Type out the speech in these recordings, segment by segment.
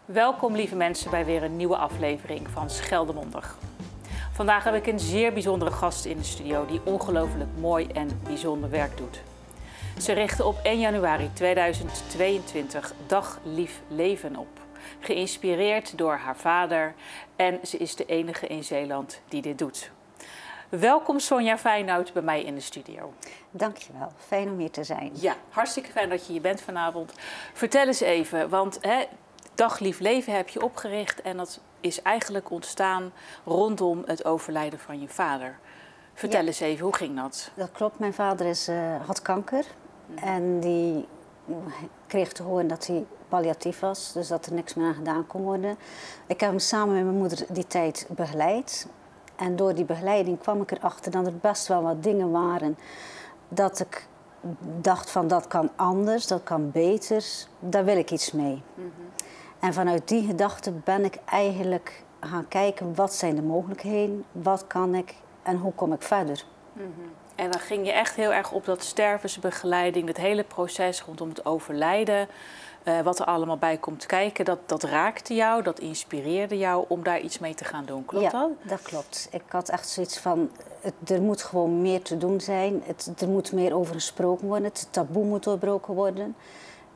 Welkom lieve mensen bij weer een nieuwe aflevering van Scheldemondig. Vandaag heb ik een zeer bijzondere gast in de studio die ongelooflijk mooi en bijzonder werk doet. Ze richtte op 1 januari 2022 Dag Lief Leven op. Geïnspireerd door haar vader en ze is de enige in Zeeland die dit doet. Welkom Sonja Feyenoud bij mij in de studio. Dankjewel, fijn om hier te zijn. Ja, hartstikke fijn dat je hier bent vanavond. Vertel eens even, want Dag Lief Leven heb je opgericht en dat is eigenlijk ontstaan rondom het overlijden van je vader. Vertel eens even, hoe ging dat? Dat klopt, mijn vader had kanker en die kreeg te horen dat hij palliatief was, dus dat er niks meer aan gedaan kon worden. Ik heb hem samen met mijn moeder die tijd begeleid. En door die begeleiding kwam ik erachter dat er best wel wat dingen waren dat ik dacht van dat kan anders, dat kan beter, daar wil ik iets mee. En vanuit die gedachte ben ik eigenlijk gaan kijken wat zijn de mogelijkheden, wat kan ik en hoe kom ik verder. En dan ging je echt heel erg op dat stervensbegeleiding, het hele proces rondom het overlijden, wat er allemaal bij komt kijken, dat raakte jou, dat inspireerde jou om daar iets mee te gaan doen. Klopt dat? Ja, dat klopt. Ik had echt zoiets van, er moet gewoon meer te doen zijn. Er moet meer over gesproken worden, het taboe moet doorbroken worden.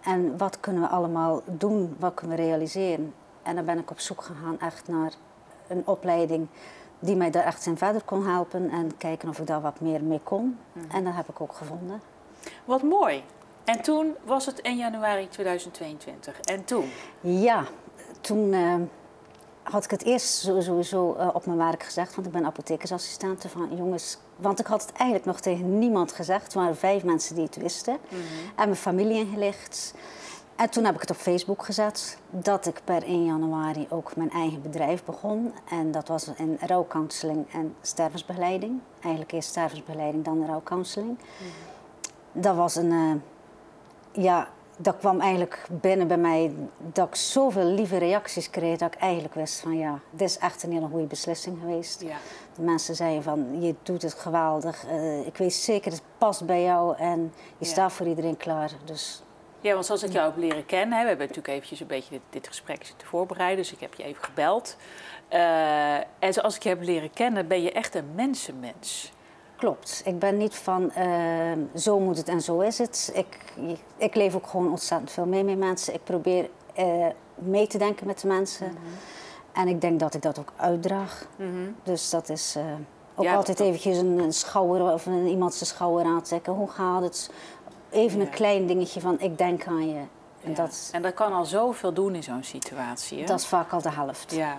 En wat kunnen we allemaal doen, wat kunnen we realiseren? En dan ben ik op zoek gegaan echt naar een opleiding die mij daar echt in verder kon helpen en kijken of ik daar wat meer mee kon. En dat heb ik ook gevonden. Wat mooi. En toen was het 1 januari 2022. En toen? Ja, toen had ik het eerst sowieso op mijn werk gezegd, want ik ben apothekersassistente, van jongens, want ik had het eigenlijk nog tegen niemand gezegd. Er waren 5 mensen die het wisten en mijn familie ingelicht. En toen heb ik het op Facebook gezet dat ik per 1 januari ook mijn eigen bedrijf begon. En dat was in rouwcounseling en stervensbegeleiding. Eigenlijk eerst stervensbegeleiding, dan rouwcounseling. Dat was dat kwam eigenlijk binnen bij mij dat ik zoveel lieve reacties kreeg dat ik eigenlijk wist van ja, dit is echt een hele goede beslissing geweest. Ja. De mensen zeiden van je doet het geweldig, ik weet zeker het past bij jou en je staat voor iedereen klaar. Dus... Ja, want zoals ik jou heb leren kennen, we hebben natuurlijk eventjes een beetje dit gesprek zitten voorbereiden, dus ik heb je even gebeld. En zoals ik je heb leren kennen, ben je echt een mensenmens. Klopt. Ik ben niet van zo moet het en zo is het. Ik leef ook gewoon ontzettend veel mee met mensen. Ik probeer mee te denken met de mensen. En ik denk dat ik dat ook uitdraag. Dus dat is ook altijd eventjes een schouder of iemand zijn schouder aantrekken. Hoe gaat het? Even een klein dingetje van ik denk aan je. En dat kan al zoveel doen in zo'n situatie. Hè? Dat is vaak al de helft. Ja,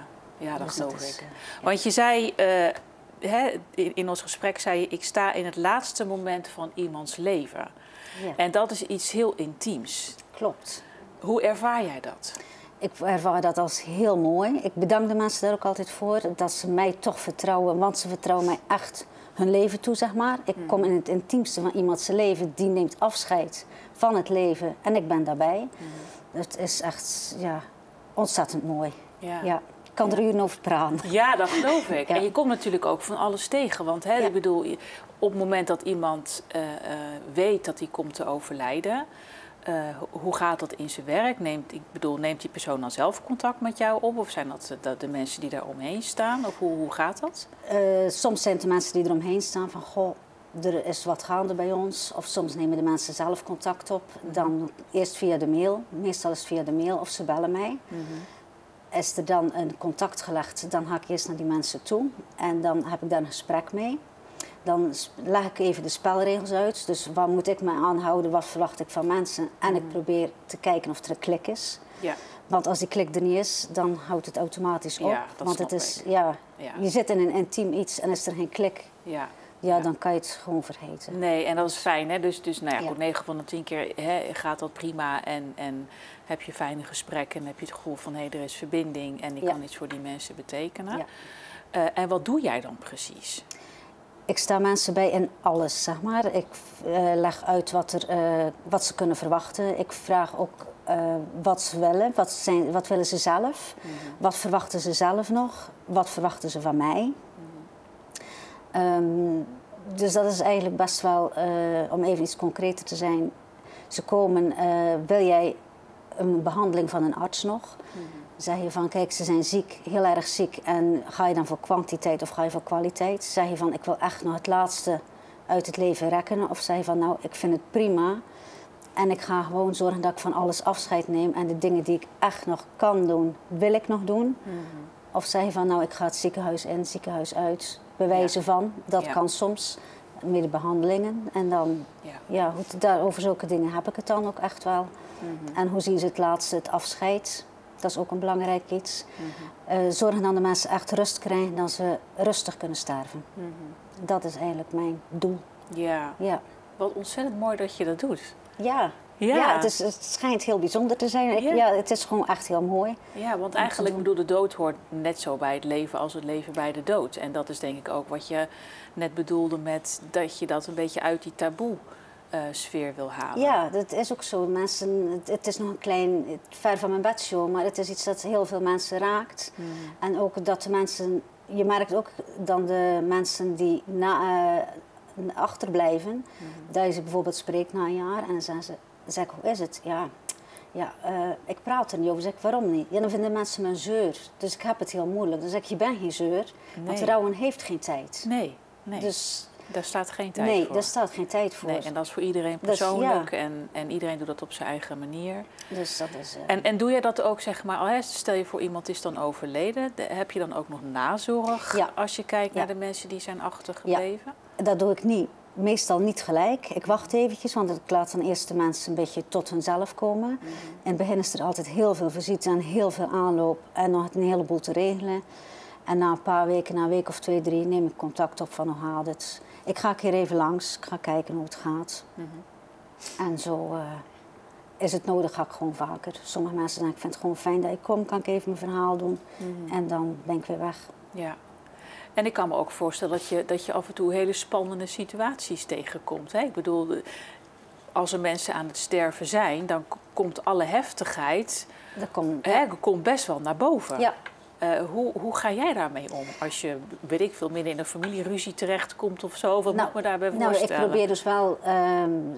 dat dus geloof ik. Want je zei... in ons gesprek zei je, ik sta in het laatste moment van iemands leven. Ja. En dat is iets heel intiems. Klopt. Hoe ervaar jij dat? Ik ervaar dat als heel mooi. Ik bedank de mensen daar ook altijd voor, dat ze mij toch vertrouwen, want ze vertrouwen mij echt hun leven toe, zeg maar. Ik kom in het intiemste van iemands leven, die neemt afscheid van het leven en ik ben daarbij. Het is echt, ontzettend mooi. Ja. Ik kan er uren over praten. Ja, dat geloof ik. Ja. En je komt natuurlijk ook van alles tegen. Want ik bedoel, op het moment dat iemand weet dat hij komt te overlijden, hoe gaat dat in zijn werk? Neemt die persoon dan zelf contact met jou op? Of zijn dat de mensen die daar omheen staan? Of hoe gaat dat? Soms zijn het de mensen die eromheen staan van, goh, er is wat gaande bij ons. Of soms nemen de mensen zelf contact op. Dan eerst via de mail. Meestal is het via de mail of ze bellen mij. Is er dan een contact gelegd, dan ga ik eerst naar die mensen toe en dan heb ik daar een gesprek mee. Dan leg ik even de spelregels uit, dus wat moet ik me aanhouden, wat verwacht ik van mensen. En ik probeer te kijken of er een klik is. Ja. Want als die klik er niet is, dan houdt het automatisch op. Ja, want het is, je zit in een intiem iets en is er geen klik, dan kan je het gewoon vergeten. Nee, en dat is fijn, hè? Dus goed, 9 van de 10 keer gaat dat prima en heb je fijne gesprekken en heb je het gevoel van er is verbinding en ik kan iets voor die mensen betekenen. En wat doe jij dan precies? Ik sta mensen bij in alles, zeg maar. Ik leg uit wat ze kunnen verwachten. Ik vraag ook wat ze willen, wat willen ze zelf, wat verwachten ze zelf nog, wat verwachten ze van mij. Dus dat is eigenlijk best wel, om even iets concreter te zijn, ze komen, wil jij een behandeling van een arts nog. Zeg je van, kijk, ze zijn ziek, heel erg ziek. En ga je dan voor kwantiteit of ga je voor kwaliteit? Zeg je van, ik wil echt nog het laatste uit het leven rekken? Of zeg je van, nou, ik vind het prima. En ik ga gewoon zorgen dat ik van alles afscheid neem. En de dingen die ik echt nog kan doen, wil ik nog doen. Of zeg je van, nou, ik ga het ziekenhuis in, het ziekenhuis uit. Bewijzen van, dat kan soms. Met de behandelingen. En dan, over zulke dingen heb ik het dan ook echt wel. En hoe zien ze het laatste, het afscheid? Dat is ook een belangrijk iets. Zorgen dat de mensen echt rust krijgen, dat ze rustig kunnen sterven. Dat is eigenlijk mijn doel. Ja. Wat ontzettend mooi dat je dat doet. Ja, het schijnt heel bijzonder te zijn. Ja, het is gewoon echt heel mooi. Ja, want eigenlijk bedoel, de dood hoort net zo bij het leven als het leven bij de dood. En dat is denk ik ook wat je net bedoelde met dat je dat een beetje uit die taboe sfeer wil halen. Ja, dat is ook zo. Mensen, het is nog een klein, ver van mijn bedshow, maar het is iets dat heel veel mensen raakt. En ook dat de mensen, je merkt ook dan de mensen die achterblijven, dat je ze bijvoorbeeld spreekt na een jaar en dan zeggen ze, hoe is het? Ik praat er niet over. Zeg ik, waarom niet? Ja, dan vinden mensen me een zeur. Dus ik heb het heel moeilijk. Dan zeg ik, je bent geen zeur, want rouwen heeft geen tijd. Nee. Dus daar staat geen tijd voor. Nee, daar staat geen tijd voor. Nee, en dat is voor iedereen persoonlijk en iedereen doet dat op zijn eigen manier. Dus dat is, en doe je dat ook, zeg maar, stel je voor iemand is dan overleden, heb je dan ook nog nazorg als je kijkt naar de mensen die zijn achtergebleven? Ja, dat doe ik niet. Meestal niet gelijk. Ik wacht eventjes, want ik laat dan eerst de mensen een beetje tot hunzelf komen. In het begin is er altijd heel veel visite en heel veel aanloop en nog een heleboel te regelen. En na een paar weken, na een week of 2, 3, neem ik contact op van hoe gaat het. Ik ga een keer even langs, ik ga kijken hoe het gaat. En zo is het nodig, ga ik gewoon vaker. Sommige mensen zeggen, ik vind het gewoon fijn dat ik kom, kan ik even mijn verhaal doen. En dan ben ik weer weg. Ja. En ik kan me ook voorstellen dat je af en toe hele spannende situaties tegenkomt. Hè? Ik bedoel, als er mensen aan het sterven zijn, dan komt alle heftigheid komt best wel naar boven. Ja. Hoe ga jij daarmee om? Als je, weet ik veel, midden in een familieruzie terechtkomt of zo, wat moet me daarbij voorstellen? Ik probeer dus wel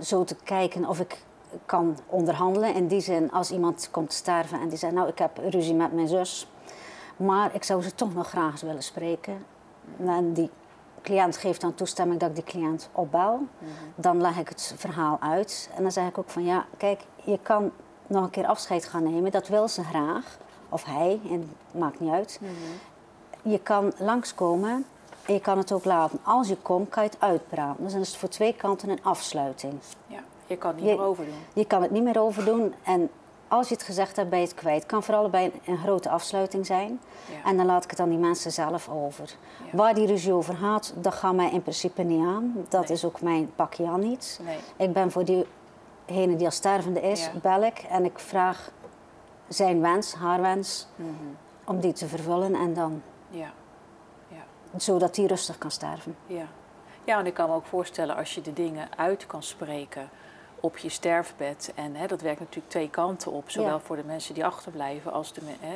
zo te kijken of ik kan onderhandelen. In die zin, als iemand komt te sterven en die zegt, nou, ik heb ruzie met mijn zus, maar ik zou ze toch nog graag eens willen spreken. En die cliënt geeft dan toestemming dat ik die cliënt opbel. Dan leg ik het verhaal uit. En dan zeg ik ook van, ja, kijk, je kan nog een keer afscheid gaan nemen. Dat wil ze graag. Of hij, en maakt niet uit. Je kan langskomen en je kan het ook laten. Als je komt, kan je het uitpraten. Dus dan is het voor 2 kanten een afsluiting. Ja, je kan het niet meer overdoen. Je kan het niet meer overdoen. En als je het gezegd hebt, ben je het kwijt. Het kan voor allebei een grote afsluiting zijn. Ja. En dan laat ik het aan die mensen zelf over. Ja. Waar die ruzie over gaat, dat gaat mij in principe niet aan. Dat is ook mijn pakje aan niet. Nee. Ik ben voor diegene die al stervende is, bel ik en ik vraag zijn wens, haar wens, om die te vervullen en dan zodat die rustig kan sterven. Ja, en ik kan me ook voorstellen als je de dingen uit kan spreken op je sterfbed. En dat werkt natuurlijk 2 kanten op. Zowel voor de mensen die achterblijven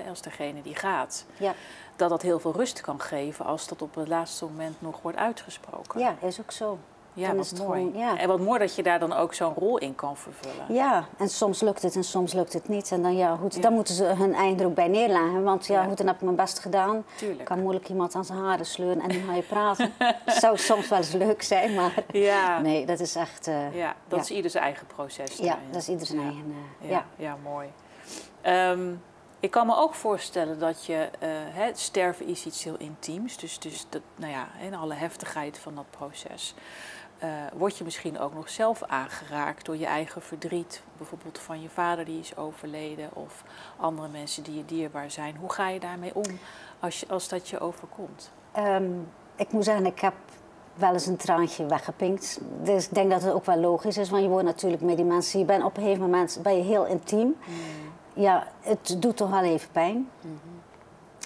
als degene die gaat. Ja. Dat heel veel rust kan geven als dat op het laatste moment nog wordt uitgesproken. Ja, is ook zo. Ja, wat mooi. En wat mooi dat je daar dan ook zo'n rol in kan vervullen. Ja, en soms lukt het en soms lukt het niet. En dan, dan moeten ze hun eigen er ook bij neerleggen. Want dan heb ik mijn best gedaan. Tuurlijk. Ik kan moeilijk iemand aan zijn haren sleuren en dan ga je praten. Het zou soms wel eens leuk zijn, maar nee, dat is echt... dat is ieder zijn eigen proces. Ja, dat is ieder zijn eigen... Ja, mooi. Ik kan me ook voorstellen dat sterven is iets heel intiems. Dus dat, in alle heftigheid van dat proces. Word je misschien ook nog zelf aangeraakt door je eigen verdriet. Bijvoorbeeld van je vader die is overleden of andere mensen die je dierbaar zijn. Hoe ga je daarmee om als dat je overkomt? Ik moet zeggen, ik heb wel eens een traantje weggepinkt. Dus ik denk dat het ook wel logisch is, want je wordt natuurlijk met die mensen. Je bent op een gegeven moment heel intiem. Ja, het doet toch wel even pijn.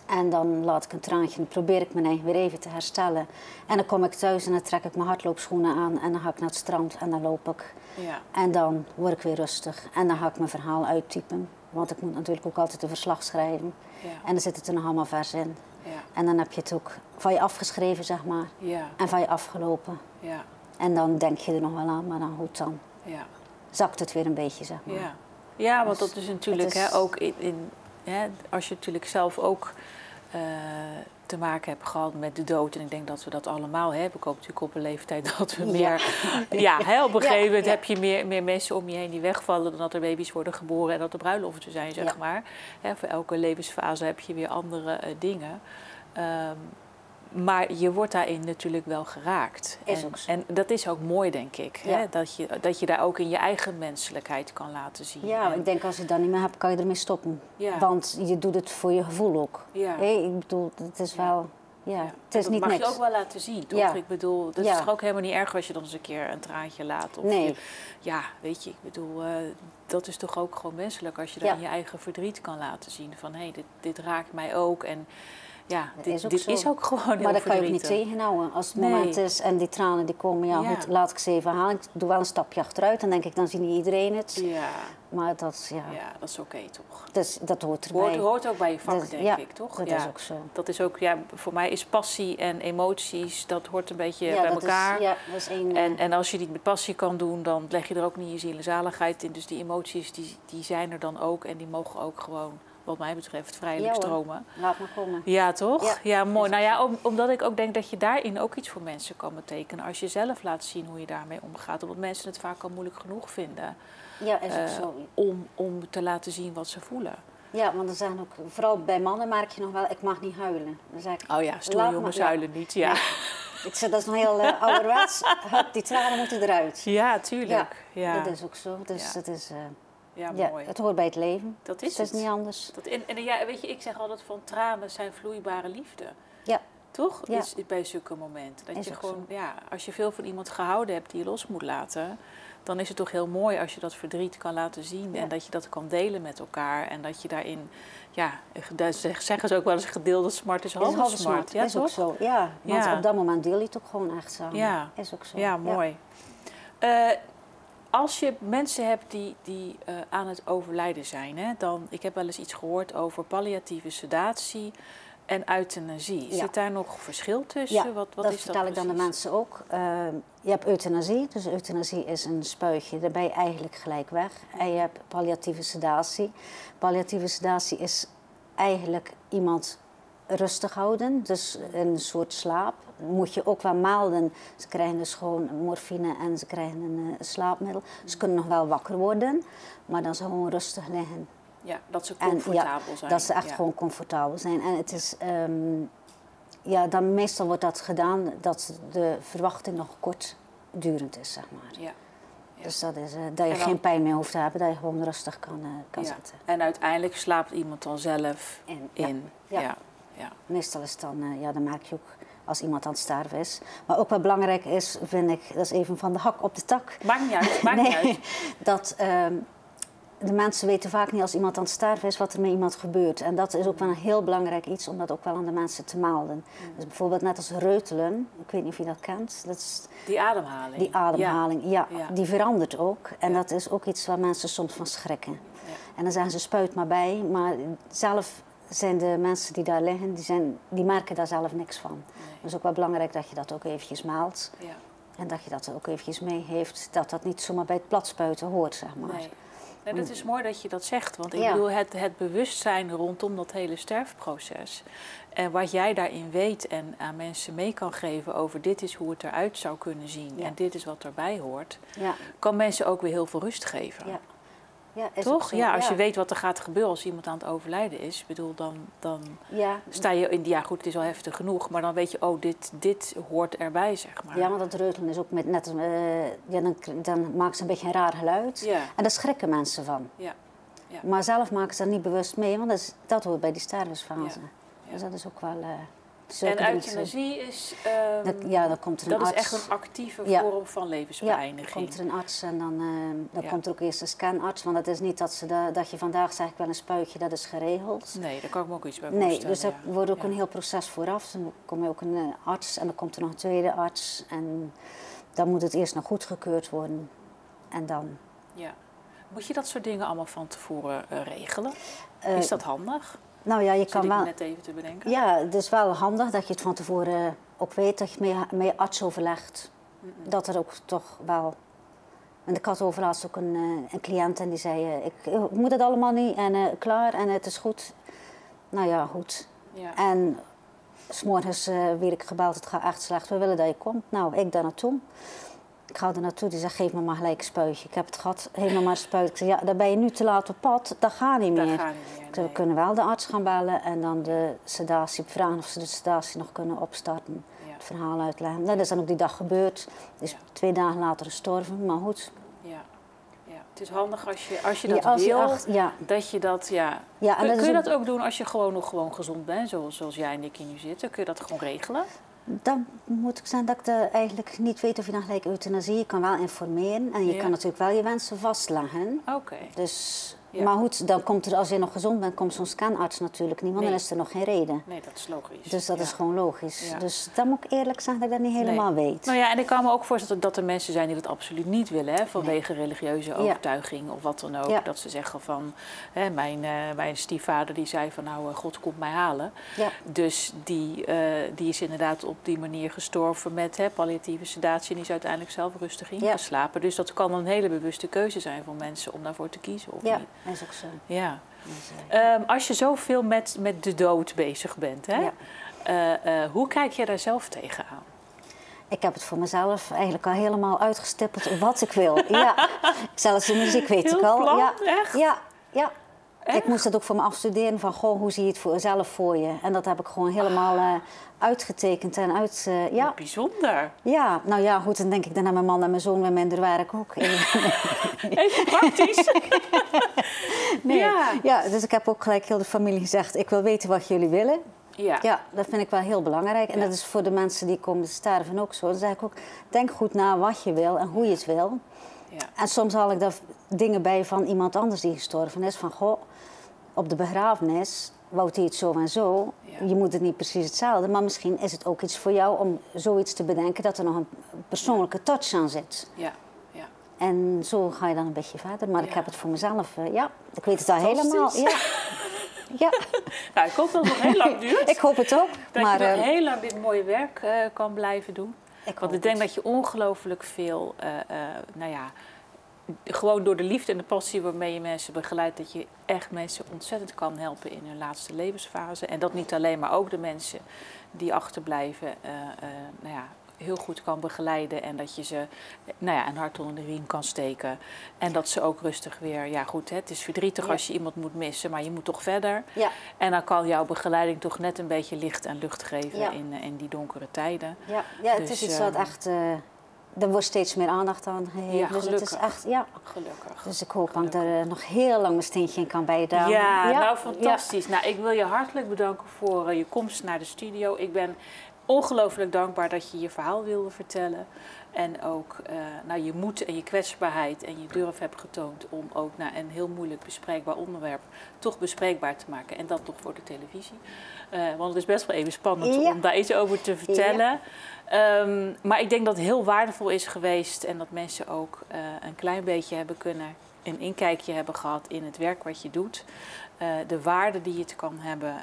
En dan laat ik een traantje en dan probeer ik mijn eigen weer even te herstellen. En dan kom ik thuis en dan trek ik mijn hardloopschoenen aan en dan ga ik naar het strand en dan loop ik. Ja. En dan word ik weer rustig en dan ga ik mijn verhaal uittypen. Want ik moet natuurlijk ook altijd een verslag schrijven. Ja. En dan zit het er nog allemaal vers in. Ja. En dan heb je het ook van je afgeschreven, zeg maar. Ja. En van je afgelopen. Ja. En dan denk je er nog wel aan, maar dan goed dan zakt het weer een beetje, zeg maar. Ja. Ja, want Dus dat is natuurlijk het is- ook als je natuurlijk zelf ook te maken hebt gehad met de dood. En ik denk dat we dat allemaal hebben. Ik hoop natuurlijk op een leeftijd dat we meer... op een gegeven moment heb je meer mensen om je heen die wegvallen dan dat er baby's worden geboren en dat er bruiloften zijn, zeg maar. Voor elke levensfase heb je weer andere dingen. Maar je wordt daarin natuurlijk wel geraakt. En dat is ook mooi, denk ik. Ja. Hè? Dat je daar ook in je eigen menselijkheid kan laten zien. Ja, ik denk als je dat niet meer hebt, kan je ermee stoppen. Ja. Want je doet het voor je gevoel ook. Ja. Ik bedoel, het is wel... Ja, het is dat niet mag niks. je ook wel laten zien, toch? Ja. Ik bedoel, dat is toch ook helemaal niet erg als je dan eens een keer een traantje laat. Of Nee. weet je, ik bedoel, dat is toch ook gewoon menselijk als je dan je eigen verdriet kan laten zien. Van, hé, dit raakt mij ook. En ja, dit is ook gewoon heel Maar dat kan je ook niet verdrietig. tegenhouden. Als het moment is en die tranen die komen, goed, laat ik ze even halen. Ik doe wel een stapje achteruit en denk ik, dan ziet niet iedereen het. Ja. Maar dat, Dat is oké, toch? Dus, dat hoort erbij. Hoort ook bij je vak, denk ik, toch? Dat is ook zo. Dat is ook, voor mij is passie en emoties, dat hoort een beetje bij dat elkaar. dat is één, en als je die met passie kan doen, dan leg je er ook niet je ziel en zaligheid in. Dus die emoties, die zijn er dan ook en die mogen ook gewoon, wat mij betreft, vrijelijk stromen. Laat maar komen. Ja, toch? Ja, mooi. Nou ja, zo. omdat ik ook denk dat je daarin ook iets voor mensen kan betekenen. Als je zelf laat zien hoe je daarmee omgaat. Omdat mensen het vaak al moeilijk genoeg vinden. Ja, is ook zo. Om te laten zien wat ze voelen. Ja, want er zijn ook, vooral bij mannen merk je nog wel, ik mag niet huilen. Dan zeg ik, Oh ja, stoere jongens huilen niet, ja. Ik zeg, dat is nog heel ouderwets. Hup, die tranen moeten eruit. Ja, tuurlijk. Ja. Dat is ook zo. Dus het is... mooi. het hoort bij het leven. Dat is het. Het is niet anders. Weet je, ik zeg altijd van tranen zijn vloeibare liefde. Ja. Toch? Ja. Is bij zulke momenten. Dat is je gewoon, zo. als je veel van iemand gehouden hebt die je los moet laten, dan is het toch heel mooi als je dat verdriet kan laten zien. En dat je dat kan delen met elkaar. En dat je daarin, daar zeggen ze ook wel eens, gedeelde smart is halve smart. Ja, is ook zo. Ja, want op dat moment deel je het ook gewoon echt samen. Ja. Is ook zo. Ja, mooi. Als je mensen hebt die aan het overlijden zijn, hè, dan, ik heb wel eens iets gehoord over palliatieve sedatie en euthanasie. Zit daar nog verschil tussen? Ja, wat dat is vertel ik dan de mensen ook. Je hebt euthanasie, dus euthanasie is een spuitje, daar ben je eigenlijk gelijk weg. En je hebt palliatieve sedatie. Palliatieve sedatie is eigenlijk iemand rustig houden, dus een soort slaap. Moet je ook wel melden. Ze krijgen dus gewoon morfine en ze krijgen een slaapmiddel. Ze kunnen nog wel wakker worden, maar dan ze gewoon rustig liggen. Ja, dat ze comfortabel zijn. Dat ze echt gewoon comfortabel zijn. En het is, dan meestal wordt dat gedaan dat de verwachting nog kortdurend is, zeg maar. Ja. Dus dat is dat je geen pijn meer hoeft te hebben, dat je gewoon rustig kan zitten. En uiteindelijk slaapt iemand dan zelf in. Ja. Meestal is het dan, dan merk je ook als iemand aan het sterven is. Maar ook wat belangrijk is, vind ik, dat is even van de hak op de tak. Maakt niet uit, maakt niet uit. Dat de mensen weten vaak niet als iemand aan het sterven is wat er met iemand gebeurt. En dat is ook wel een heel belangrijk iets om dat ook wel aan de mensen te melden. Dus bijvoorbeeld net als reutelen, ik weet niet of je dat kent. Dat is die ademhaling. Die ademhaling, die verandert ook. En dat is ook iets waar mensen soms van schrikken. Ja. En dan zeggen ze spuit maar bij, maar zelf zijn de mensen die daar liggen, die merken daar zelf niks van. Nee. Dus ook wel belangrijk dat je dat ook eventjes meldt. Ja. En dat je dat ook eventjes mee heeft, dat dat niet zomaar bij het platspuiten hoort, zeg maar. Nee. Nee, dat is mooi dat je dat zegt, want ik bedoel het bewustzijn rondom dat hele sterfproces. En wat jij daarin weet en aan mensen mee kan geven over dit is hoe het eruit zou kunnen zien en dit is wat erbij hoort, kan mensen ook weer heel veel rust geven. Ja. Ja, toch? Ja, als je weet wat er gaat gebeuren als iemand aan het overlijden is. Ik bedoel, dan sta je in... Ja, goed, het is al heftig genoeg. Maar dan weet je, oh, dit hoort erbij, zeg maar. Ja, want dat reutelen is ook met net... dan maken ze een beetje een raar geluid. Ja. En daar schrikken mensen van. Ja. Ja. Maar zelf maken ze dat niet bewust mee. Want dat hoort bij die stervensfase. Ja. Ja. Dus dat is ook wel... En euthanasie is... dan komt er een arts. Dat is echt een actieve vorm van levensbeëindiging. Ja, dan komt er een arts en dan komt er ook eerst een scanarts. Want het is niet dat je vandaag zegt, ik wil een spuitje, dat is geregeld. Nee, daar kan ik me ook iets bij voorstellen. Nee, dus er wordt ook een heel proces vooraf. Dan komt er ook een arts en dan komt er nog een tweede arts. En dan moet het eerst nog goedgekeurd worden. En dan... Ja. Moet je dat soort dingen allemaal van tevoren regelen? Is dat handig? Nou ja, je kan wel. Net even te bedenken. Ja, het is wel handig dat je het van tevoren ook weet, dat je met je arts overlegt. Dat er ook toch wel En ik had overlaatst ook een cliënt en die zei, ik moet het allemaal niet en klaar en het is goed. Nou ja, goed. Ja. En 's morgens werd ik gebeld, het gaat echt slecht, we willen dat je komt. Nou, ik daar naartoe. Ik ga er naartoe, die zegt, geef me maar gelijk een spuitje. Ik heb het gehad, geef me maar een spuit. Ik zeg, ja, dan ben je nu te laat op pad, dat gaat niet meer. Dat gaat niet meer, Nee. We kunnen wel de arts gaan bellen en dan de sedatie vragen of ze de sedatie nog kunnen opstarten. Ja. Het verhaal uitleggen. Dat is dan ook die dag gebeurd. Is 2 dagen later gestorven, maar goed. Ja. Ja. Het is handig als je dat Ja, als je wil, ja. dat je dat, ja. Ja, en Kun je ook- dat ook doen als je gewoon gezond bent, zoals jij en ik hier nu zitten? Kun je dat gewoon regelen? Dan moet ik zeggen dat ik eigenlijk niet weet of je dan gelijk euthanasie. Je kan wel informeren en je Ja. kan natuurlijk wel je wensen vastleggen. Oké. Dus, Ja. maar goed, dan komt er, als je nog gezond bent, komt zo'n scanarts natuurlijk niet, want Nee. dan is er nog geen reden. Nee, dat is logisch. Dus dat Ja. is gewoon logisch. Ja. Dus dan moet ik eerlijk zeggen dat ik dat niet helemaal weet. Nou ja, en ik kan me ook voorstellen dat er mensen zijn die dat absoluut niet willen, hè, vanwege religieuze overtuiging of wat dan ook. Ja. Dat ze zeggen van, hè, mijn stiefvader die zei van nou, God komt mij halen. Ja. Dus die is inderdaad op die manier gestorven met palliatieve sedatie en die is uiteindelijk zelf rustig ingeslapen. Dus dat kan een hele bewuste keuze zijn van mensen om daarvoor te kiezen of Ja, niet. dat is ook zo. Ja. Dus, Als je zoveel met de dood bezig bent, hè, hoe kijk je daar zelf tegenaan? ik heb het voor mezelf eigenlijk al helemaal uitgestippeld wat ik wil. Ja, zelfs de muziek weet Heel ik al. plan, Ja, echt? ja, ja. Echt? Ik moest het ook voor me afstuderen van, goh, hoe zie je het zelf voor je? En dat heb ik gewoon helemaal uitgetekend en ja. Bijzonder. Ja, nou ja, goed, dan denk ik dan aan mijn man en mijn zoon en minder werk ook. Even praktisch. Nee. Ja. Ja, dus ik heb ook gelijk heel de familie gezegd, ik wil weten wat jullie willen. Ja. Ja, dat vind ik wel heel belangrijk. En Ja. dat is voor de mensen die komen te sterven ook zo. Dan zeg ik ook, denk goed na wat je wil en hoe je het wil. Ja. En soms haal ik daar dingen bij van iemand anders die gestorven is. Van, goh, op de begrafenis wou hij het zo en zo. Ja. Je moet het niet precies hetzelfde. Maar misschien is het ook iets voor jou om zoiets te bedenken dat er nog een persoonlijke touch aan zit. Ja. Ja. En zo ga je dan een beetje verder. Maar ik Ja. heb het voor mezelf, ja, ik weet het al helemaal. Fantastisch. Ja. Ja, Nou, ik hoop dat het nog heel lang duurt. ik hoop het ook. Dat maar, je nog heel lang dit mooie werk kan blijven doen. Want hoop ik denk het. dat je ongelooflijk veel, nou ja, gewoon door de liefde en de passie waarmee je mensen begeleidt, dat je echt mensen ontzettend kan helpen in hun laatste levensfase. En dat niet alleen, maar ook de mensen die achterblijven, nou ja, heel goed kan begeleiden en dat je ze nou ja, een hart onder de riem kan steken. En dat ze ook rustig weer, ja goed, het is verdrietig Ja. als je iemand moet missen, maar je moet toch verder. Ja. En dan kan jouw begeleiding toch net een beetje licht en lucht geven Ja. in die donkere tijden. Ja, ja, het Dus, is iets wat echt, er wordt steeds meer aandacht aan gegeven. Ja, dus het is gelukkig. echt, ja. Gelukkig. Dus ik hoop dat ik er nog heel lang mijn steentje in kan bijdragen. Ja, nou fantastisch. Nou, ik wil je hartelijk bedanken voor je komst naar de studio. Ik ben ongelooflijk dankbaar dat je je verhaal wilde vertellen. En ook nou, je moed en je kwetsbaarheid en je durf hebt getoond om ook naar een heel moeilijk bespreekbaar onderwerp toch bespreekbaar te maken. En dat toch voor de televisie. Want het is best wel even spannend om daar iets over te vertellen. Ja. Maar ik denk dat het heel waardevol is geweest en dat mensen ook een klein beetje hebben kunnen, een inkijkje hebben gehad in het werk wat je doet. De waarde die het kan hebben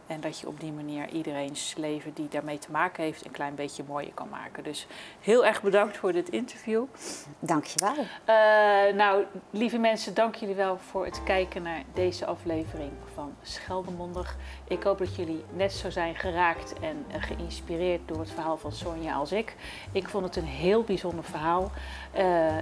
en dat je op die manier iedereen's leven die daarmee te maken heeft een klein beetje mooier kan maken. Dus heel erg bedankt voor dit interview. Dank je wel. Nou, lieve mensen, dank jullie wel voor het kijken naar deze aflevering van Scheldemondig. Ik hoop dat jullie net zo zijn geraakt en geïnspireerd door het verhaal van Sonja als ik. Ik vond het een heel bijzonder verhaal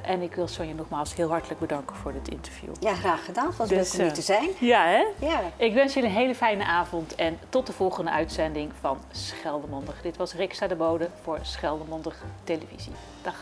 en ik wil Sonja nogmaals heel hartelijk bedanken voor dit interview. Ja, graag gedaan. Het was leuk om hier te zijn. Ja, hè? Ja. Ik wens jullie een hele fijne avond en tot de volgende uitzending van Scheldemondig. Dit was Riksa de Bode voor Scheldemondig Televisie. Dag.